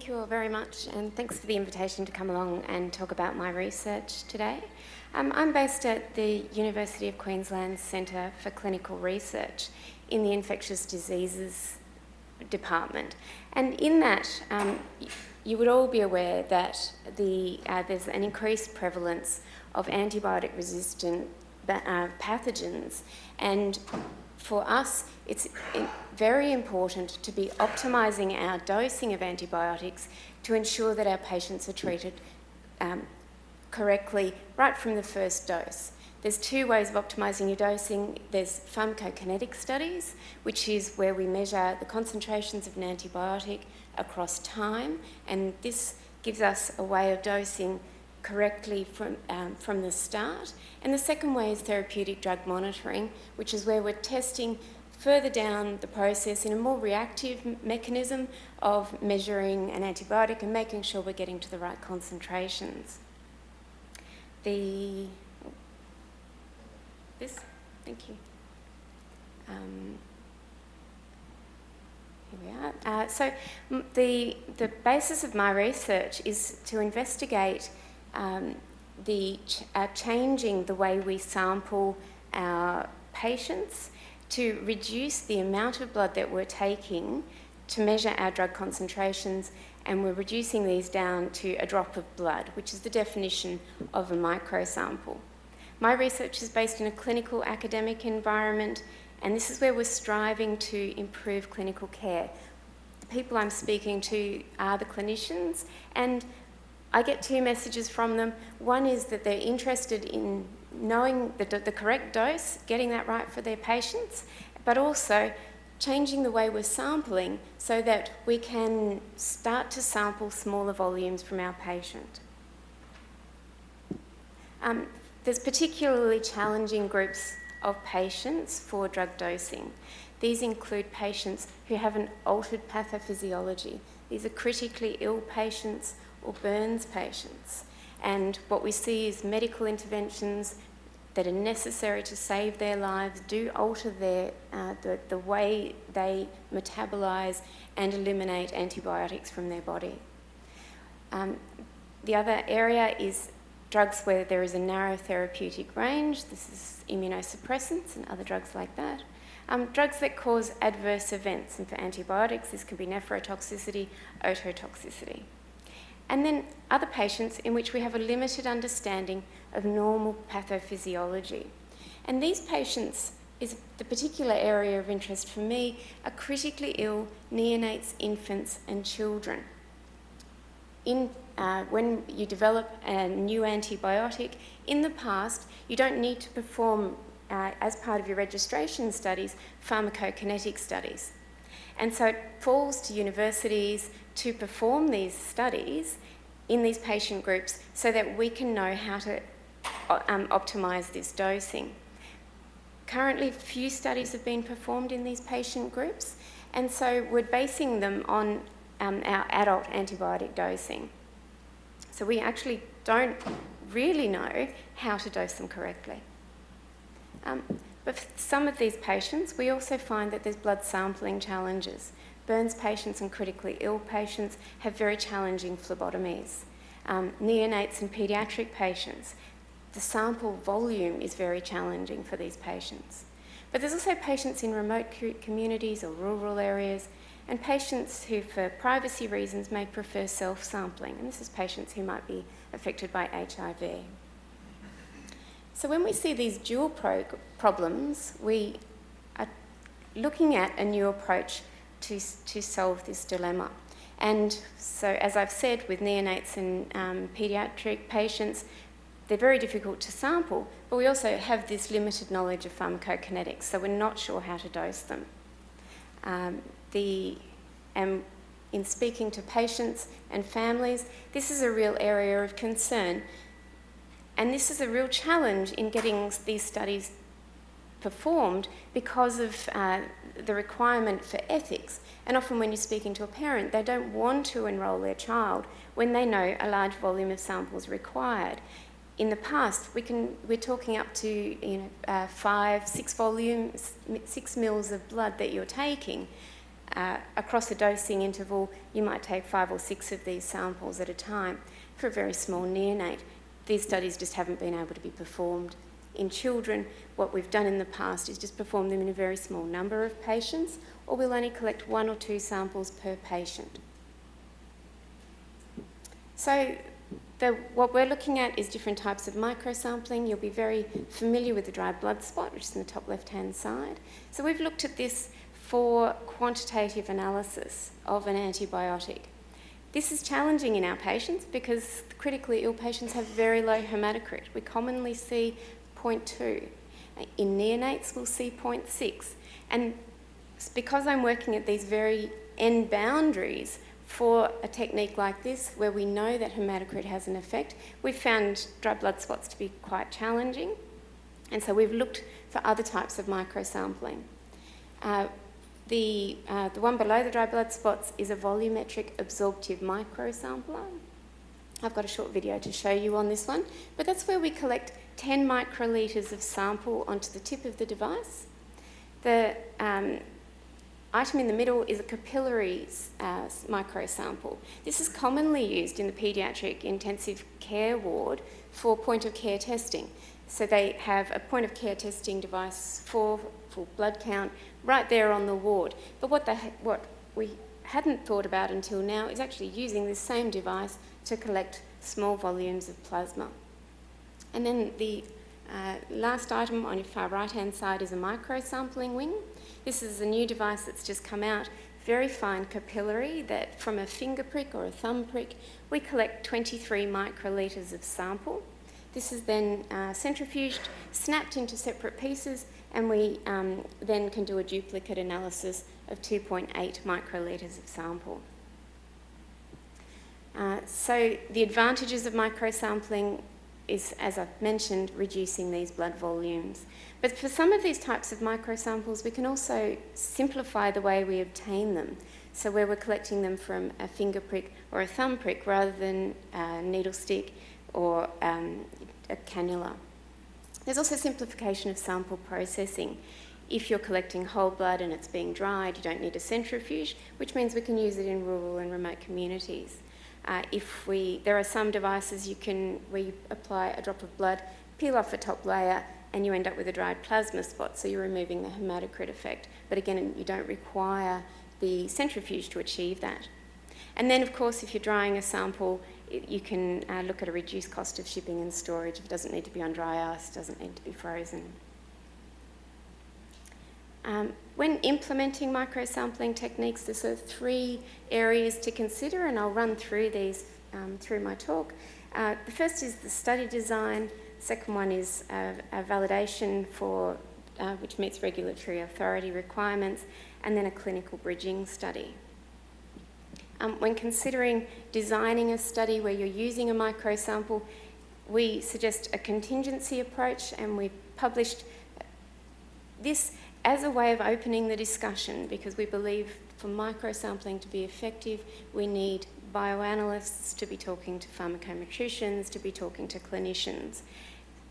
you all very much, and thanks for the invitation to come along and talk about my research today. I'm based at the University of Queensland Centre for Clinical Research in the Infectious Diseases Department. And in that, you would all be aware that there's an increased prevalence of antibiotic-resistant pathogens, and for us, it's very important to be optimising our dosing of antibiotics to ensure that our patients are treated correctly right from the first dose. There's two ways of optimising your dosing. There's pharmacokinetic studies, which is where we measure the concentrations of an antibiotic across time, and this gives us a way of dosing correctly from the start. And the second way is therapeutic drug monitoring, which is where we're testing further down the process in a more reactive mechanism of measuring an antibiotic and making sure we're getting to the right concentrations. Thank you. Here we are. So the basis of my research is to investigate changing the way we sample our patients to reduce the amount of blood that we're taking to measure our drug concentrations, and we're reducing these down to a drop of blood, which is the definition of a microsample. My research is based in a clinical academic environment, and this is where we're striving to improve clinical care. The people I'm speaking to are the clinicians, and I get two messages from them. One is that they're interested in knowing the correct dose, getting that right for their patients, but also changing the way we're sampling so that we can start to sample smaller volumes from our patient. There's particularly challenging groups of patients for drug dosing. These include patients who have an altered pathophysiology. These are critically ill patients or burns patients. And what we see is medical interventions that are necessary to save their lives do alter the way they metabolise and eliminate antibiotics from their body. The other area is drugs where there is a narrow therapeutic range. This is immunosuppressants and other drugs like that. Drugs that cause adverse events, and for antibiotics, this can be nephrotoxicity, ototoxicity. And then other patients in which we have a limited understanding of normal pathophysiology. And these patients is the particular area of interest for me, are critically ill neonates, infants and children. When you develop a new antibiotic, in the past, you don't need to perform, as part of your registration studies, pharmacokinetic studies. And so it falls to universities to perform these studies in these patient groups so that we can know how to optimise this dosing. Currently, few studies have been performed in these patient groups, and so we're basing them on our adult antibiotic dosing. So we actually don't really know how to dose them correctly. But for some of these patients, we also find that there's blood sampling challenges. Burns patients and critically ill patients have very challenging phlebotomies. Neonates and paediatric patients, the sample volume is very challenging for these patients. But there's also patients in remote communities or rural areas, and patients who, for privacy reasons, may prefer self-sampling. And this is patients who might be affected by HIV. So when we see these dual problems, we are looking at a new approach to solve this dilemma. And so, as I've said, with neonates and paediatric patients, they're very difficult to sample, but we also have this limited knowledge of pharmacokinetics, so we're not sure how to dose them. In speaking to patients and families, this is a real area of concern. And this is a real challenge in getting these studies performed because of the requirement for ethics. And often when you're speaking to a parent, they don't want to enrol their child when they know a large volume of samples required. In the past, we're talking up to 5, 6 volumes, 6 mils of blood that you're taking. across a dosing interval, you might take 5 or 6 of these samples at a time. For a very small neonate, these studies just haven't been able to be performed. In children, what we've done in the past is just perform them in a very small number of patients, or we'll only collect 1 or 2 samples per patient. So what we're looking at is different types of microsampling. You'll be very familiar with the dry blood spot, which is in the top left-hand side. So we've looked at this for quantitative analysis of an antibiotic. This is challenging in our patients because critically ill patients have very low hematocrit. We commonly see 0.2. In neonates, we'll see 0.6. And because I'm working at these very end boundaries for a technique like this, where we know that hematocrit has an effect, we've found dry blood spots to be quite challenging. And so we've looked for other types of microsampling. The one below the dry blood spots is a volumetric absorptive microsampler. I've got a short video to show you on this one, but that's where we collect 10 microlitres of sample onto the tip of the device. The item in the middle is a capillary microsample. This is commonly used in the paediatric intensive care ward for point-of-care testing. So they have a point-of-care testing device for blood count right there on the ward. But what we hadn't thought about until now is actually using this same device to collect small volumes of plasma. And then the last item on your far right-hand side is a microsampling wing. This is a new device that's just come out, very fine capillary, that from a finger prick or a thumb prick, we collect 23 microlitres of sample. This is then centrifuged, snapped into separate pieces, and we then can do a duplicate analysis of 2.8 microlitres of sample. So the advantages of microsampling is, as I've mentioned, reducing these blood volumes. But for some of these types of microsamples, we can also simplify the way we obtain them. So where we're collecting them from a finger prick or a thumb prick rather than a needle stick or a cannula. There's also simplification of sample processing. If you're collecting whole blood and it's being dried, you don't need a centrifuge, which means we can use it in rural and remote communities. There are some devices where you apply a drop of blood, peel off the top layer, and you end up with a dried plasma spot, so you're removing the hematocrit effect. But again, you don't require the centrifuge to achieve that. And then, of course, if you're drying a sample, you can look at a reduced cost of shipping and storage. It doesn't need to be on dry ice, doesn't need to be frozen. When implementing microsampling techniques, there's sort of 3 areas to consider, and I'll run through these through my talk. The first is the study design. The second one is a validation which meets regulatory authority requirements, and then a clinical bridging study. When considering designing a study where you're using a microsample, we suggest a contingency approach, and we've published this as a way of opening the discussion, because we believe for microsampling to be effective, we need bioanalysts to be talking to pharmacometricians, to be talking to clinicians,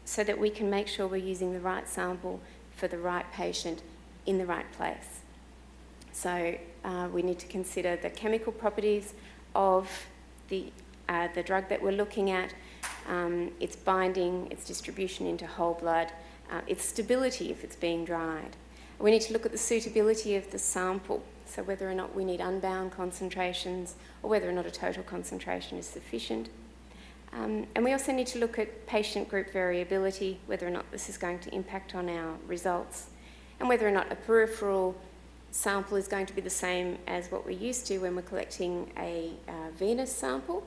so that we can make sure we're using the right sample for the right patient in the right place. So we need to consider the chemical properties of the drug that we're looking at, its binding, its distribution into whole blood, its stability if it's being dried. We need to look at the suitability of the sample, so whether or not we need unbound concentrations or whether or not a total concentration is sufficient. And we also need to look at patient group variability, whether or not this is going to impact on our results, and whether or not a peripheral sample is going to be the same as what we're used to when we're collecting a venous sample.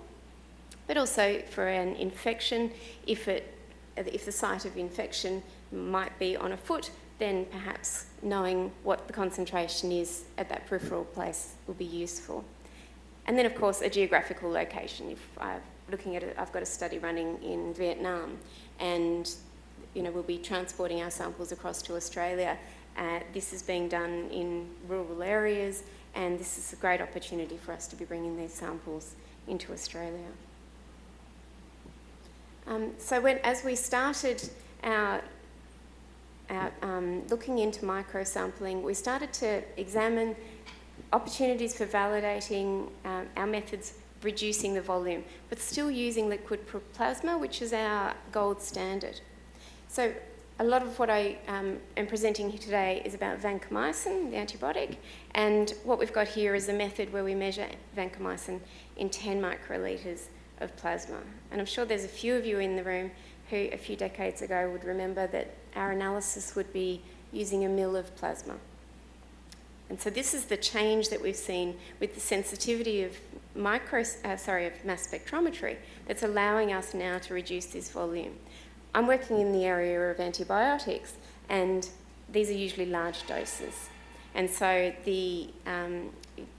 But also for an infection, if the site of infection might be on a foot, then perhaps knowing what the concentration is at that peripheral place will be useful. And then, of course, a geographical location. If I'm looking at it, I've got a study running in Vietnam, and we'll be transporting our samples across to Australia. This is being done in rural areas, and this is a great opportunity for us to be bringing these samples into Australia. As we started our looking into microsampling, we started to examine opportunities for validating our methods, reducing the volume, but still using liquid plasma, which is our gold standard. So a lot of what I am presenting here today is about vancomycin, the antibiotic, and what we've got here is a method where we measure vancomycin in 10 microlitres of plasma. And I'm sure there's a few of you in the room who a few decades ago would remember that our analysis would be using a ml of plasma. And so this is the change that we've seen with the sensitivity of mass spectrometry that's allowing us now to reduce this volume. I'm working in the area of antibiotics, and these are usually large doses. And so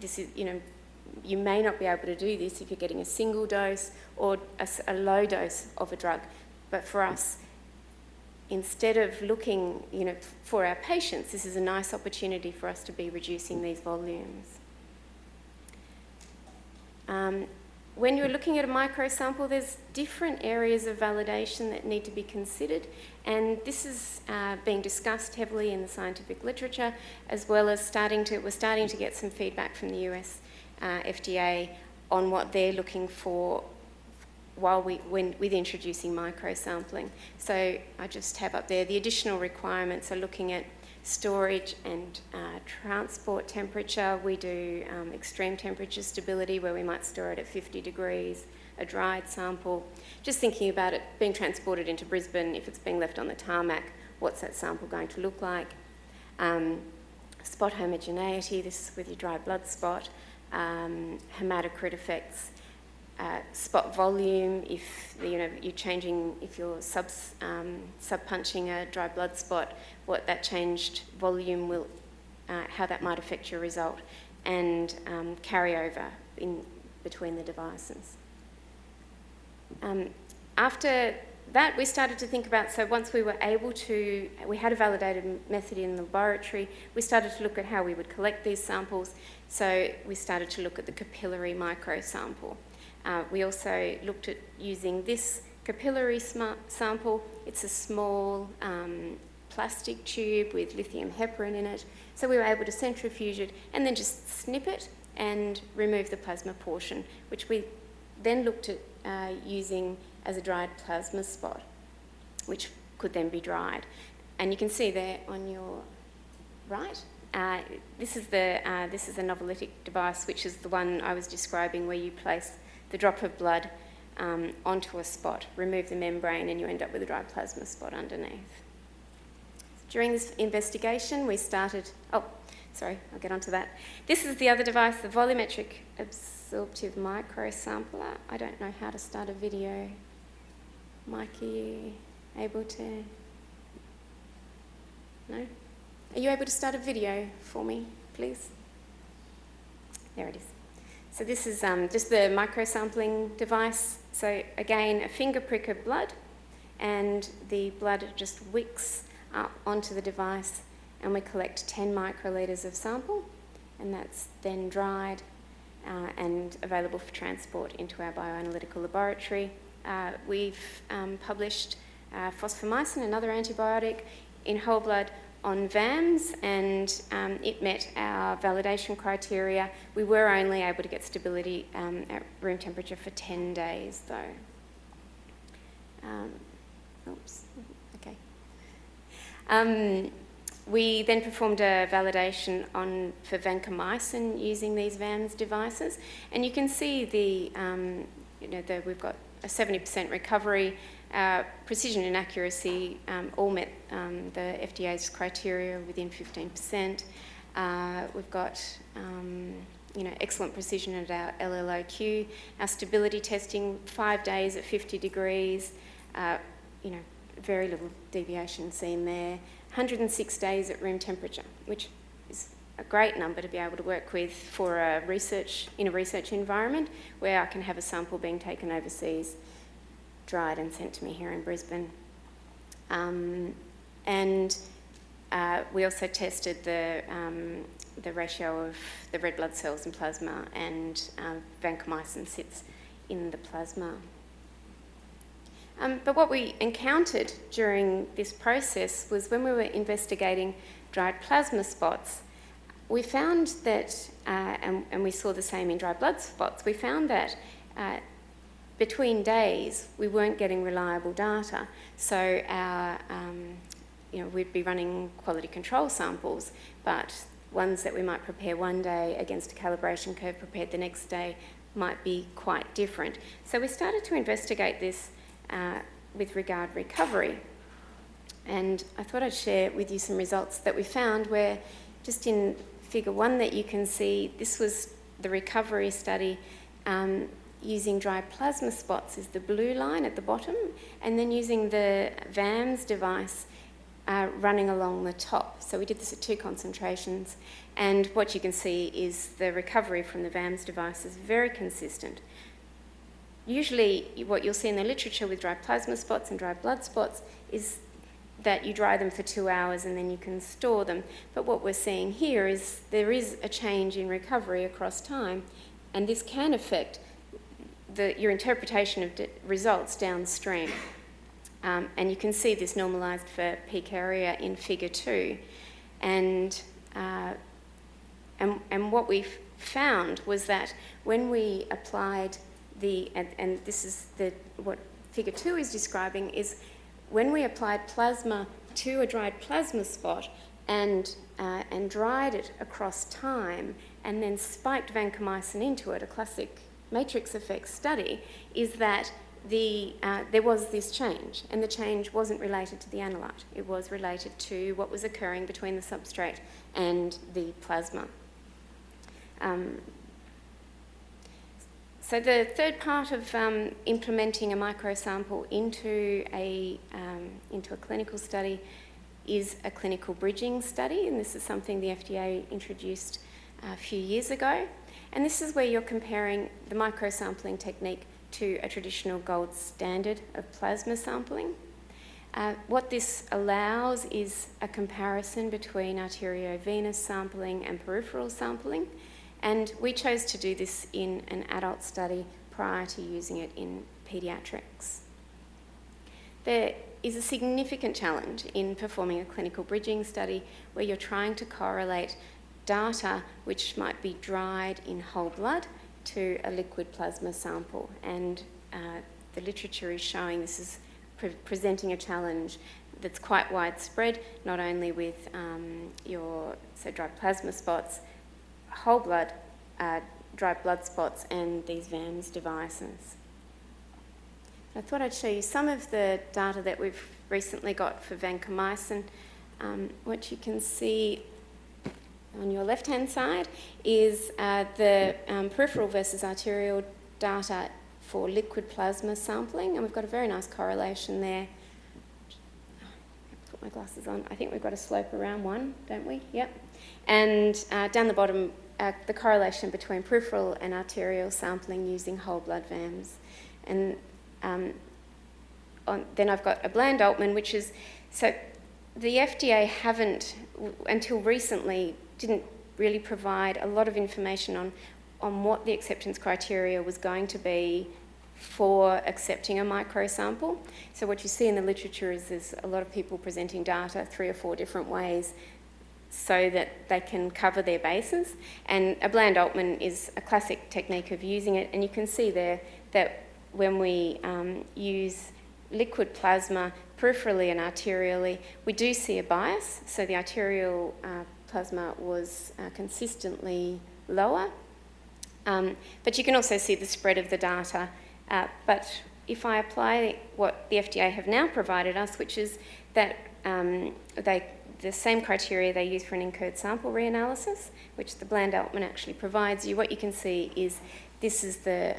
this is, you may not be able to do this if you're getting a single dose or a low dose of a drug. But for us, instead of looking, for our patients, this is a nice opportunity for us to be reducing these volumes. When you're looking at a microsample, there's different areas of validation that need to be considered, and this is being discussed heavily in the scientific literature, as well as we're starting to get some feedback from the US FDA on what they're looking for with introducing microsampling. So I just have up there the additional requirements are looking at storage and transport temperature. We do extreme temperature stability where we might store it at 50 degrees, a dried sample. Just thinking about it being transported into Brisbane, if it's being left on the tarmac, what's that sample going to look like? Spot homogeneity, this is with your dry blood spot. Hematocrit effects. Spot volume, if if you're sub-punching a dry blood spot, what that changed volume will, how that might affect your result, and carryover in between the devices. After that, we started to think about, so once we were we had a validated method in the laboratory, we started to look at how we would collect these samples. So we started to look at the capillary microsample. We also looked at using this capillary sample. It's a small plastic tube with lithium heparin in it. So we were able to centrifuge it and then just snip it and remove the plasma portion, which we then looked at using as a dried plasma spot, which could then be dried. And you can see there on your right, this is a novolytic device, which is the one I was describing, where you place the drop of blood onto a spot, remove the membrane, and you end up with a dry plasma spot underneath. During this investigation, we started... Oh, sorry, I'll get onto that. This is the other device, the volumetric absorptive microsampler. I don't know how to start a video. Mike, are you able to... No? Are you able to start a video for me, please? There it is. So this is just the microsampling device. So again, a finger prick of blood, and the blood just wicks up onto the device, and we collect 10 microlitres of sample, and that's then dried and available for transport into our bioanalytical laboratory. We've published fosfomycin, another antibiotic, in whole blood on VAMS, and it met our validation criteria. We were only able to get stability at room temperature for 10 days, though. We then performed a validation for vancomycin using these VAMS devices, and you can see we've got a 70% recovery. Precision and accuracy all met the FDA's criteria within 15%. We've got excellent precision at our LLOQ. Our stability testing, 5 days at 50 degrees, very little deviation seen there. 106 days at room temperature, which is a great number to be able to work with for in a research environment where I can have a sample being taken overseas, dried and sent to me here in Brisbane. We also tested the ratio of the red blood cells in plasma, and vancomycin sits in the plasma. But what we encountered during this process was when we were investigating dried plasma spots, we found that, and we saw the same in dry blood spots, we found that between days we weren't getting reliable data. So our, we'd be running quality control samples, but ones that we might prepare one day against a calibration curve prepared the next day might be quite different. So we started to investigate this with regard recovery. And I thought I'd share with you some results that we found where, just in figure 1 that you can see, this was the recovery study using dry plasma spots is the blue line at the bottom, and then using the VAMS device running along the top. So we did this at 2 concentrations, and what you can see is the recovery from the VAMS device is very consistent. Usually what you'll see in the literature with dry plasma spots and dry blood spots is that you dry them for 2 hours and then you can store them. But what we're seeing here is there is a change in recovery across time, and this can affect your interpretation of results downstream. And you can see this normalised for peak area in figure 2. And what we found was that when we applied and this is what figure 2 is describing, is when we applied plasma to a dried plasma spot and dried it across time and then spiked vancomycin into it, a classic matrix effect study, is that there was this change, and the change wasn't related to the analyte. It was related to what was occurring between the substrate and the plasma. So the third part of implementing a microsample into a clinical study is a clinical bridging study, and this is something the FDA introduced a few years ago. And this is where you're comparing the microsampling technique to a traditional gold standard of plasma sampling. What this allows is a comparison between arteriovenous sampling and peripheral sampling. And we chose to do this in an adult study prior to using it in paediatrics. There is a significant challenge in performing a clinical bridging study where you're trying to correlate data which might be dried in whole blood to a liquid plasma sample. And the literature is showing this is presenting a challenge that's quite widespread, not only with dry plasma spots, whole blood, dry blood spots, and these VAMS devices. I thought I'd show you some of the data that we've recently got for vancomycin. What you can see on your left-hand side is the peripheral versus arterial data for liquid plasma sampling, and we've got a very nice correlation there. Put my glasses on. I think we've got a slope around 1, don't we? Yep. And down the bottom, the correlation between peripheral and arterial sampling using whole blood VAMS. And then I've got a bland Altman, which is, so the FDA haven't, until recently, didn't really provide a lot of information on what the acceptance criteria was going to be for accepting a microsample. So what you see in the literature is there's a lot of people presenting data 3 or 4 different ways so that they can cover their bases. And a bland Altman is a classic technique of using it, and you can see there that when we use liquid plasma peripherally and arterially, we do see a bias. So the arterial plasma was consistently lower, but you can also see the spread of the data. But if I apply what the FDA have now provided us, which is that the same criteria they use for an incurred sample reanalysis, which the bland Altman actually provides you, what you can see is this is the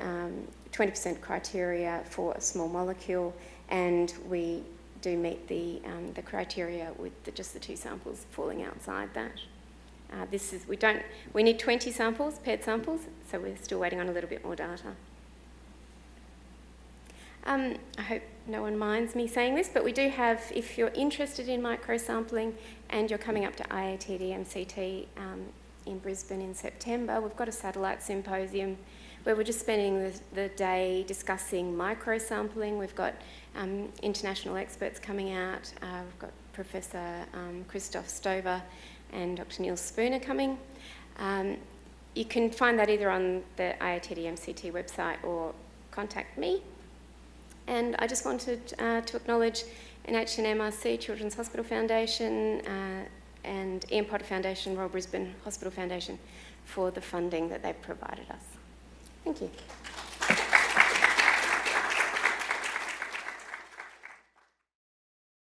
20% criteria for a small molecule, and we do meet the criteria with just the 2 samples falling outside that. We need 20 samples, paired samples, so we're still waiting on a little bit more data. I hope no one minds me saying this, but we do have, if you're interested in microsampling and you're coming up to IATD MCT in Brisbane in September, we've got a satellite symposium where we're just spending the day discussing microsampling. We've got international experts coming out. We've got Professor Christoph Stover and Dr. Neil Spooner coming. You can find that either on the IATD MCT website or contact me. And I just wanted to acknowledge NH and MRC, Children's Hospital Foundation, and Ian Potter Foundation, Royal Brisbane Hospital Foundation, for the funding that they've provided us. Thank you.